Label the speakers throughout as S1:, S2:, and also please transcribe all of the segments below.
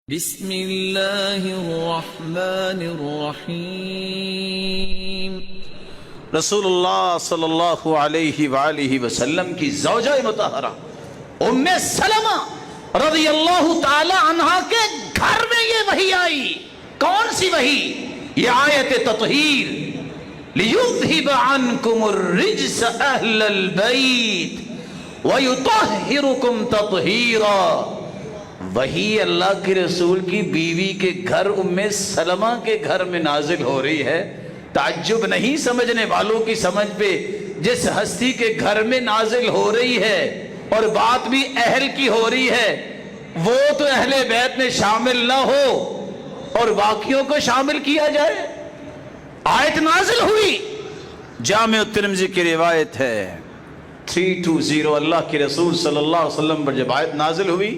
S1: بسم اللہ الرحمن الرحیم۔
S2: رسول اللہ صلی اللہ علیہ وآلہ وسلم کی زوجہ مطہرہ ام سلمہ رضی اللہ تعالی عنہا کے گھر میں یہ وحی آئی۔ کون سی وحی؟ یہ آیت تطہیر، لِيُذْهِبَ عَنْكُمُ الرِّجْسَ أَهْلَ الْبَيْتِ وَيُطَهِّرُكُمْ تَطْهِيرًا۔ وہی اللہ کے رسول کی بیوی کے گھر ام سلمہ کے گھر میں نازل ہو رہی ہے۔ تعجب نہیں سمجھنے والوں کی سمجھ پہ، جس ہستی کے گھر میں نازل ہو رہی ہے اور بات بھی اہل کی ہو رہی ہے، وہ تو اہل بیت میں شامل نہ ہو اور باقیوں کو شامل کیا جائے۔ آیت نازل ہوئی، جامع الترمذی کی روایت ہے 320۔ اللہ کے رسول صلی اللہ علیہ وسلم پر جب آیت نازل ہوئی،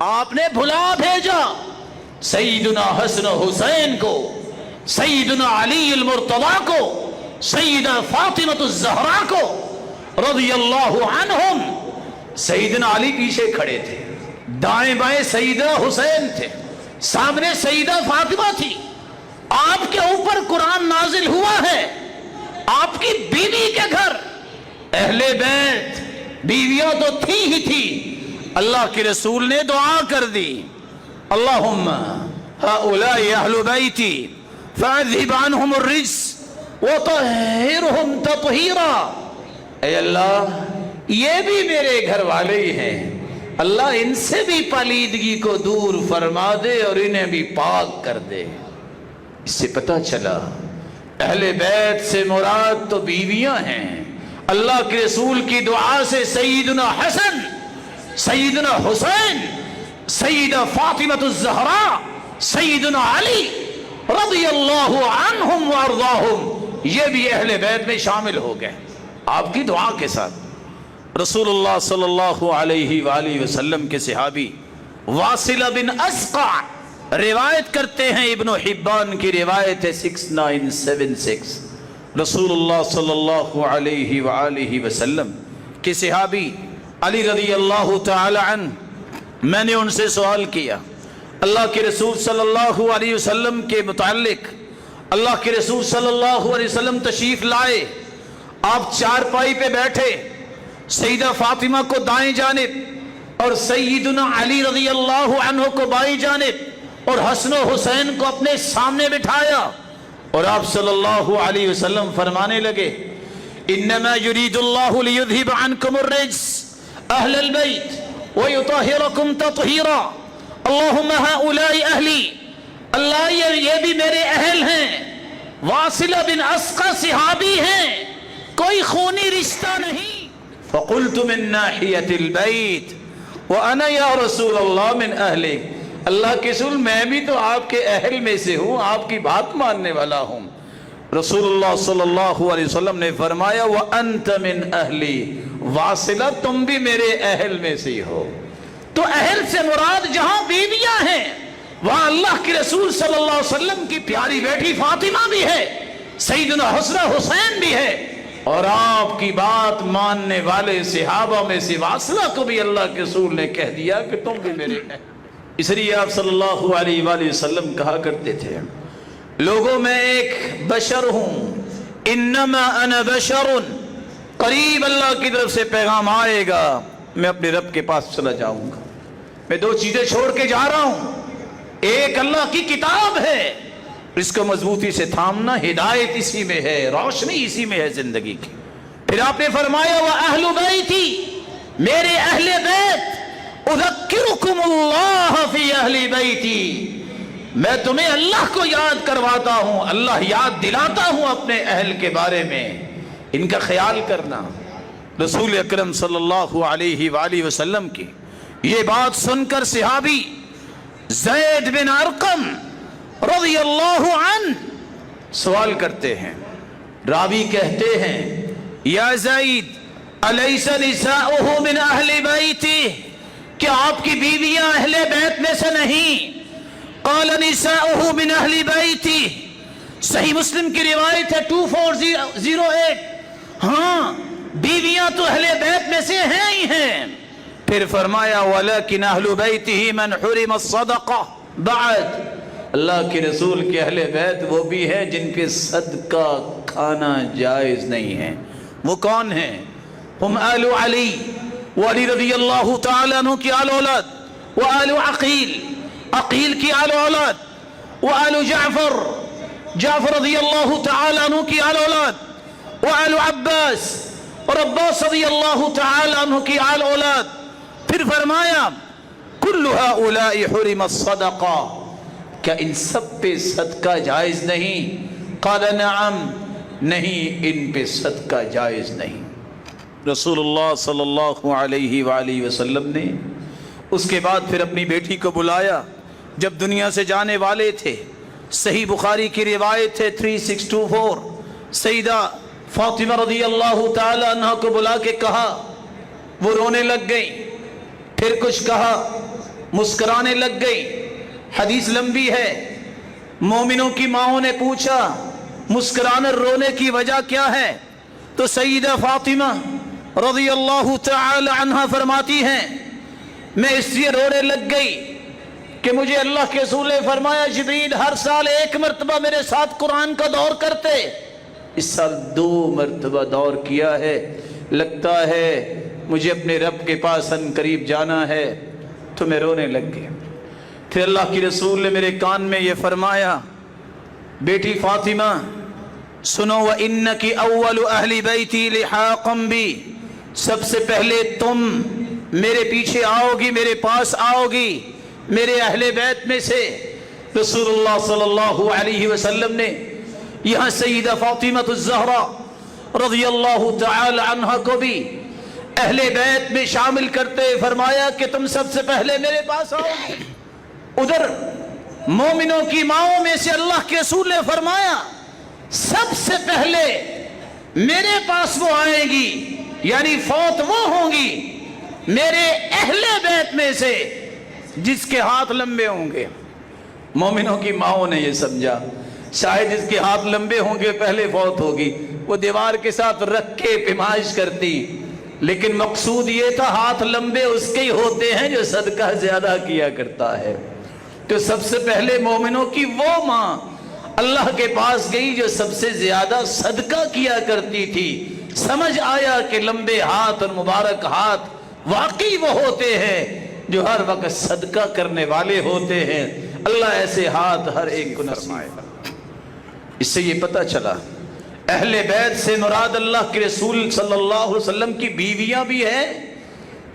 S2: آپ نے بھلا بھیجا سیدنا حسن حسین کو، سیدنا علی المرتضی کو، سیدہ فاطمہ الزہرا کو رضی اللہ عنہم۔ سیدنا علی پیچھے کھڑے تھے، دائیں بائیں سیدنا حسین تھے، سامنے سیدہ فاطمہ تھی۔ آپ کے اوپر قرآن نازل ہوا ہے، آپ کی بیوی کے گھر، اہل بیت بیویاں تو تھی ہی تھی۔ اللہ کے رسول نے دعا کر دی، اللہم ہؤلاء اہل بیتی فاذھب عنہم الرجس وطہرہم تطہیرا۔ اے اللہ، یہ بھی میرے گھر والے ہی ہیں، اللہ ان سے بھی پلیدگی کو دور فرما دے اور انہیں بھی پاک کر دے۔ اس سے پتہ چلا اہل بیت سے مراد تو بیویاں ہیں۔ اللہ کے رسول کی دعا سے سیدنا حسن، سیدنا حسین، سیدہ فاطمہ الزہرا، سیدنا علی رضی اللہ عنہم وارضاہم، یہ بھی اہل بیت میں شامل ہو گئے آپ کی دعا کے ساتھ۔ رسول اللہ صلی اللہ علیہ وآلہ وسلم کے صحابی واصلہ بن اسقع روایت کرتے ہیں، ابن حبان کی روایت ہے 6976۔ رسول اللہ صلی اللہ علیہ وآلہ وسلم کے صحابی علی رضی اللہ تعالی عنہ، میں نے ان سے سوال کیا اللہ کے رسول صلی اللہ علیہ وسلم کے متعلق۔ اللہ کے رسول صلی اللہ علیہ وسلم تشریف لائے، آپ چارپائی پہ بیٹھے، سیدہ فاطمہ کو دائیں جانب اور سیدنا علی رضی اللہ عنہ کو بائیں جانب اور حسن و حسین کو اپنے سامنے بٹھایا، اور آپ صلی اللہ علیہ وسلم فرمانے لگے، انما یرید اللہ لیذھب عنکم الرجس اہل البیت ویطہرکم تطہیرا۔ اللہم ہؤلاء اہلی، اللہ یہ بھی میرے اہل ہیں۔ واصلہ بن اسقع صحابی ہیں، کوئی خونی رشتہ نہیں۔ فقلت من ناحیت البیت وانا یا رسول اللہ من اہلک۔ اللہ کے رسول، میں بھی تو آپ کے اہل میں سے ہوں، آپ کی بات ماننے والا ہوں۔ رسول اللہ صلی اللہ علیہ وسلم نے فرمایا وَأَنْتَ مِنْ أَهْلِي، واصلہ تم بھی میرے اہل میں سے ہو۔ تو اہل سے مراد جہاں بیویاں ہیں، وہاں اللہ کے رسول صلی اللہ علیہ وسلم کی پیاری بیٹی فاطمہ بھی ہے، سیدنا حسن حسین بھی ہے، اور آپ کی بات ماننے والے صحابہ میں سے واصلہ کو بھی اللہ کے رسول نے کہہ دیا کہ تم بھی میرے اہل۔ اس لیے آپ صلی اللہ علیہ وآلہ وسلم کہا کرتے تھے، لوگوں میں ایک بشر ہوں، انما انا بشر، قریب اللہ کی طرف سے پیغام آئے گا، میں اپنے رب کے پاس چلا جاؤں گا۔ میں دو چیزیں چھوڑ کے جا رہا ہوں، ایک اللہ کی کتاب ہے، اس کو مضبوطی سے تھامنا، ہدایت اسی میں ہے، روشنی اسی میں ہے زندگی کی۔ پھر آپ نے فرمایا وَأَهْلُ بَيْتِي، میرے اہل بیت، اذکرکم اللہ فی اہل بیتی، میں تمہیں اللہ کو یاد کرواتا ہوں، اللہ یاد دلاتا ہوں اپنے اہل کے بارے میں، ان کا خیال کرنا۔ رسول اکرم صلی اللہ علیہ وآلہ وسلم کی یہ بات سن کر صحابی زید بن ارقم رضی اللہ عنہ سوال کرتے ہیں، راوی کہتے ہیں یا زید الیس نساؤہ من اہل بیتی، کیا آپ کی بیویاں اہل بیت میں سے نہیں؟ قال نساؤہ من اہل بیتی، صحیح مسلم کی روایت ہے 2408، ہاں بیویاں تو اہل بیت میں سے ہیں ہی ہیں۔ پھر فرمایا وَلَكِنْ أَهْلُ بَيْتِهِ مَنْ حُرِمَ الصَّدَقَةِ، بعد اللہ کے رسول کے اہل بیت وہ بھی ہیں جن کے صدقہ کھانا جائز نہیں ہے. وہ کون ہیں؟ ہم آل علی، وعلی رضی اللہ تعالیٰ عنہ کی آل اولاد، وآل عقیل، عقیل کی آل اولاد، وآل جعفر، جعفر رضی اللہ تعالیٰ عنہ کی آل اولاد، وآل عباس، اور عباس رضی اللہ تعالیٰ عنہ کی آل اولاد. پھر فرمایا کل ہؤلاء حرم الصدقہ، کیا ان سب پہ صدقہ جائز نہیں؟ قال نعم، نہیں ان پہ صدقہ جائز نہیں. رسول اللہ صلی اللہ علیہ وآلہ وسلم نے اس کے بعد پھر اپنی بیٹی کو بلایا جب دنیا سے جانے والے تھے. صحیح بخاری کی روایت ہے 3624. سیدہ فاطمہ رضی اللہ تعالی عنہ کو بلا کے کہا، وہ رونے لگ گئی، پھر کچھ کہا، مسکرانے لگ گئی. حدیث لمبی ہے. مومنوں کی ماؤں نے پوچھا مسکرانے رونے کی وجہ کیا ہے؟ تو سیدہ فاطمہ رضی اللہ تعالی عنہ فرماتی ہیں میں اس لیے رونے لگ گئی کہ مجھے اللہ کے رسول نے فرمایا جبریل ہر سال 1 مرتبہ میرے ساتھ قرآن کا دور کرتے، اس سال 2 مرتبہ دور کیا ہے، لگتا ہے مجھے اپنے رب کے پاس ان قریب جانا ہے. تو میں رونے لگ گیا. پھر اللہ کی رسول نے میرے کان میں یہ فرمایا بیٹی فاطمہ سنو، وَإِنَّكِ أَوَّلُ أَهْلِ بَيْتِي لِحَاقًا بِي، سب سے پہلے تم میرے پیچھے آؤ گی، میرے پاس آؤ گی، میرے اہل بیت میں سے. رسول اللہ صلی اللہ علیہ وسلم نے یہاں سیدہ فاطمہ الزہرا رضی اللہ تعالی عنہ کو بھی اہل بیت میں شامل کرتے فرمایا کہ تم سب سے پہلے میرے پاس آؤ گی. ادھر مومنوں کی ماؤں میں سے اللہ کے رسول نے فرمایا سب سے پہلے میرے پاس وہ آئیں گی، یعنی فوت وہ ہوں گی میرے اہل بیت میں سے جس کے ہاتھ لمبے ہوں گے. مومنوں کی ماؤں نے یہ سمجھا شاید جس کے ہاتھ لمبے ہوں گے پہلے فوت ہوگی. وہ دیوار کے ساتھ رکھ کے پیمائش کرتی، لیکن مقصود یہ تھا ہاتھ لمبے اس کے ہی ہوتے ہیں جو صدقہ زیادہ کیا کرتا ہے. تو سب سے پہلے مومنوں کی وہ ماں اللہ کے پاس گئی جو سب سے زیادہ صدقہ کیا کرتی تھی. سمجھ آیا کہ لمبے ہاتھ اور مبارک ہاتھ واقعی وہ ہوتے ہیں جو ہر وقت صدقہ کرنے والے ہوتے ہیں. اللہ ایسے ہاتھ ہر ایک کو نصیب فرمائے. اس سے یہ پتہ چلا اہل بیت سے مراد اللہ کے رسول صلی اللہ علیہ وسلم کی بیویاں بھی ہیں،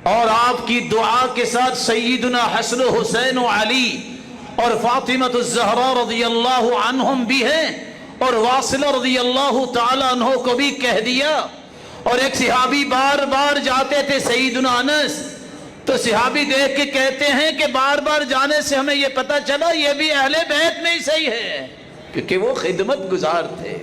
S2: اور آپ کی دعا کے ساتھ سیدنا حسن و حسین و علی اور فاطمہ الزہرا رضی اللہ عنہم بھی ہیں، اور واصلہ رضی اللہ تعالی عنہ کو بھی کہہ دیا. اور ایک صحابی بار بار جاتے تھے سیدنا انس، تو صحابی دیکھ کے کہتے ہیں کہ بار بار جانے سے ہمیں یہ پتہ چلا یہ بھی اہل بیت میں ہی صحیح ہے، کیونکہ وہ خدمت گزار تھے.